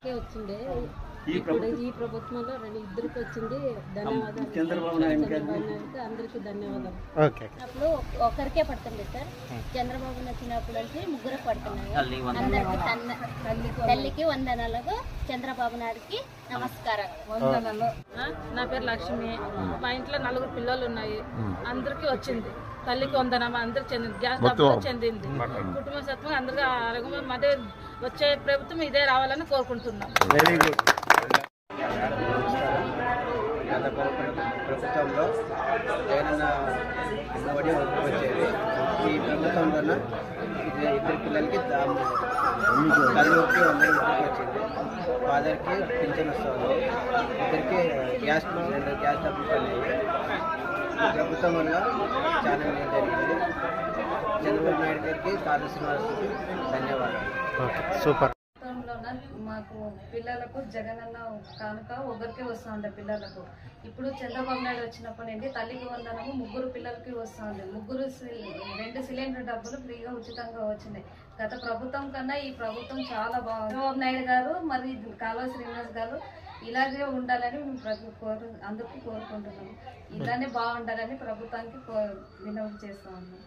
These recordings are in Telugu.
వచ్చిండే ఈ ప్రభుత్వంలో ఇద్దరికి వచ్చింది. ధన్యవాదాలు చంద్రబాబు నాయుడు అందరికీ ధన్యవాదాలు. అప్పుడు ఒకరికే పడుతుంది సార్. చంద్రబాబు వచ్చినప్పుడు నుంచి ముగ్గురు పడుతున్నాయి. అందరికి తల్లికి వందనాలకు, చంద్రబాబు నాయుడుకి నమస్కారం. వందనాలు. నా పేరు లక్ష్మి. మా ఇంట్లో 4 పిల్లలు ఉన్నాయి. అందరికి వచ్చింది. తల్లికి వందనం అందరికి చెందింది. గ్యాస్ డబ్బులు చెందింది. కుటుంబ సత్వం అందరికీ ఆరోగ్యం. మధ్య వచ్చే ప్రభుత్వం ఇదే రావాలని కోరుకుంటున్నాం. గత ప్రభుత్వంలో జగనన్న మోడీ వచ్చేది. ఈ ప్రభుత్వంలో ఇద్దరు పిల్లలకి తల్లికి 100 వచ్చింది. ఫాదర్కి పింఛన్ వస్తుంది. ఇద్దరికి గ్యాస్ డబ్బులు పడినాయి. ఈ ప్రభుత్వం వల్ల చాలా మేలు జరిగింది. చంద్రబాబు నాయుడు గారికి శ్రీనివాస్కి ధన్యవాదాలు. సూపర్. మాకు పిల్లలకు జగనన్న కానుక ఒకరికి వస్తూ ఉండే పిల్లలకు. ఇప్పుడు చంద్రబాబు నాయుడు వచ్చినప్పటి నుండి తల్లికి వందనము 3 పిల్లలకి వస్తూ ఉంది. 2 సిలిండర్ డబ్బులు ఫ్రీగా ఉచితంగా వచ్చినాయి. గత ప్రభుత్వం కన్నా ఈ ప్రభుత్వం చాలా బాగుంది. చంద్రబాబు నాయుడు గారు మరి కాలువ శ్రీనివాస్ గారు ఇలాగే ఉండాలని మేము అందరికీ కోరుకుంటున్నాము. ఇలానే బాగుండాలని ప్రభుత్వానికి వినతి చేస్తా ఉన్నాం.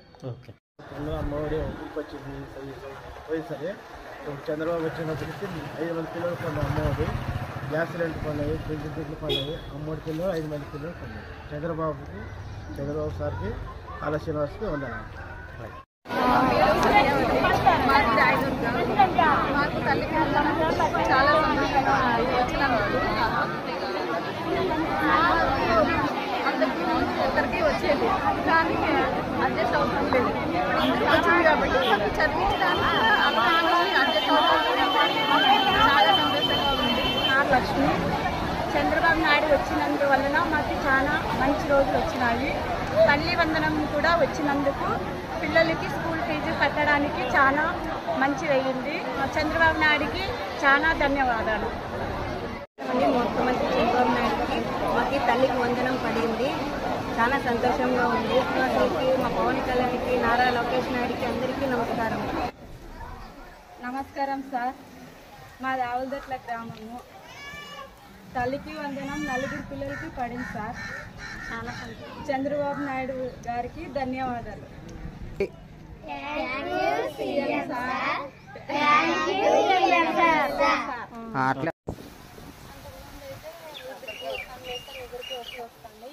అమ్మఒడి వచ్చింది సరే. చంద్రబాబు వచ్చినప్పటికీ 5 మంది పిల్లలు కొన్నాయి. అమ్మఒడి గ్యాస్ సిలిండర్ కొన్నాయి, పెన్షన్ బిడ్డలు కొన్నాయి. అమ్మఒడి పిల్లలు 5 మంది పిల్లలు కొన్నాయి. చంద్రబాబు సార్కి శ్రీనివాస్కి వందనాలు. మాకు తల్లికి చాలా అందరికీ ఒకరికి వచ్చేది, కానీ అడ్జస్ట్ అవుతాం లేదు. వచ్చింది కాబట్టి మాకు చదివించడానికి అడ్జస్ట్ అవుతాం. చాలా సంతోషంగా ఉంది. నా లక్ష్మి. చంద్రబాబు నాయుడు వచ్చినందువలన మాకు చాలా మంచి రోజులు వచ్చినాయి. తల్లి వందనం కూడా వచ్చినందుకు పిల్లలకి స్కూల్ ఫీజు కట్టడానికి చాలా మంచిదయ్యింది. చంద్రబాబు నాయుడికి చాలా ధన్యవాదాలు. ముఖ్యమంత్రి చంద్రబాబు నాయుడుకి మాకు తల్లికి వందనం పడింది. చాలా సంతోషంగా ఉంది. మా పవన్ కళ్యాణ్కి, నారా లోకేష్ నాయుడికి అందరికీ నమస్కారం. నమస్కారం సార్. మాది ఆవులదట్ల గ్రామము. తల్లికి వందనం 4 పిల్లలకి పడింది సార్. చాలా సంతోషం. చంద్రబాబు నాయుడు గారికి ధన్యవాదాలు.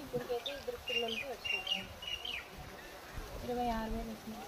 ఇప్పటికైతే 2 పిల్లలకి వచ్చినాయి. 26,000 వచ్చినాయి.